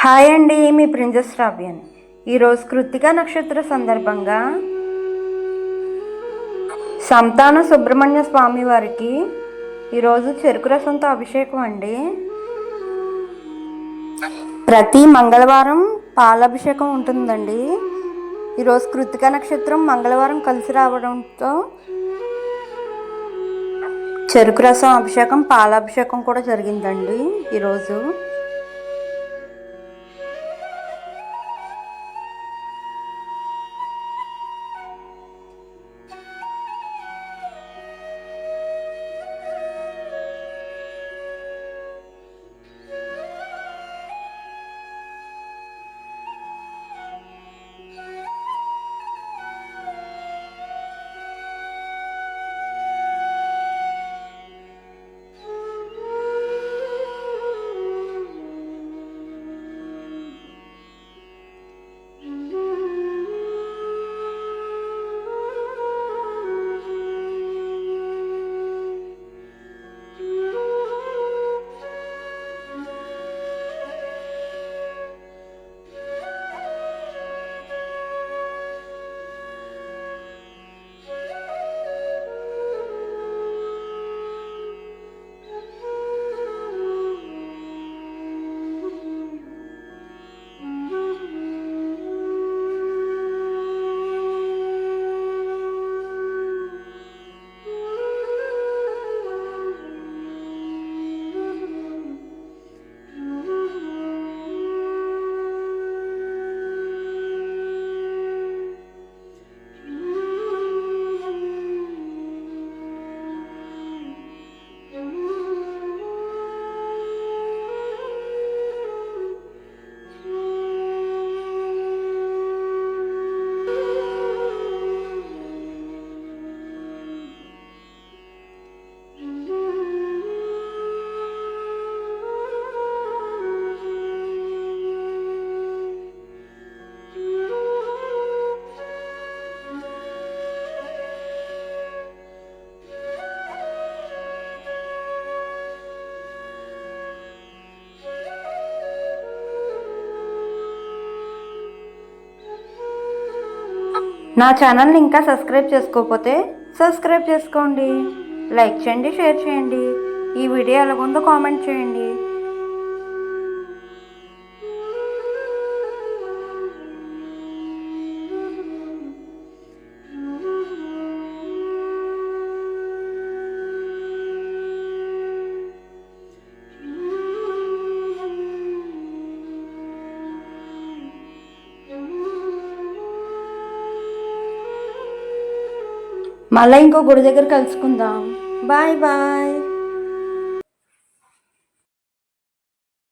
Hi అండి, మీ princess రావ్యాని. ఈరోజు కృత్తిక నక్షత్ర సందర్భంగా సంతాన సుబ్రహ్మణ్య స్వామి వారికి ఈరోజు చెరుకు రసంతో అభిషేకం అండి. ప్రతి మంగళవారం పాలాభిషేకం ఉంటుందండి. ఈరోజు కృత్తిక నక్షత్రం మంగళవారం కలిసి రావడంతో చెరుకు రసం అభిషేకం, పాలాభిషేకం కూడా జరిగిందండి ఈరోజు. నా ఛానల్ని ఇంకా సబ్స్క్రైబ్ చేసుకోకపోతే సబ్స్క్రైబ్ చేసుకోండి. లైక్ చేయండి, షేర్ చేయండి. ఈ వీడియో ఎలాగుందో కామెంట్ చేయండి. మళ్ళీ ఇంకో గుడి దగ్గర కలుసుకుందాం. Bye bye.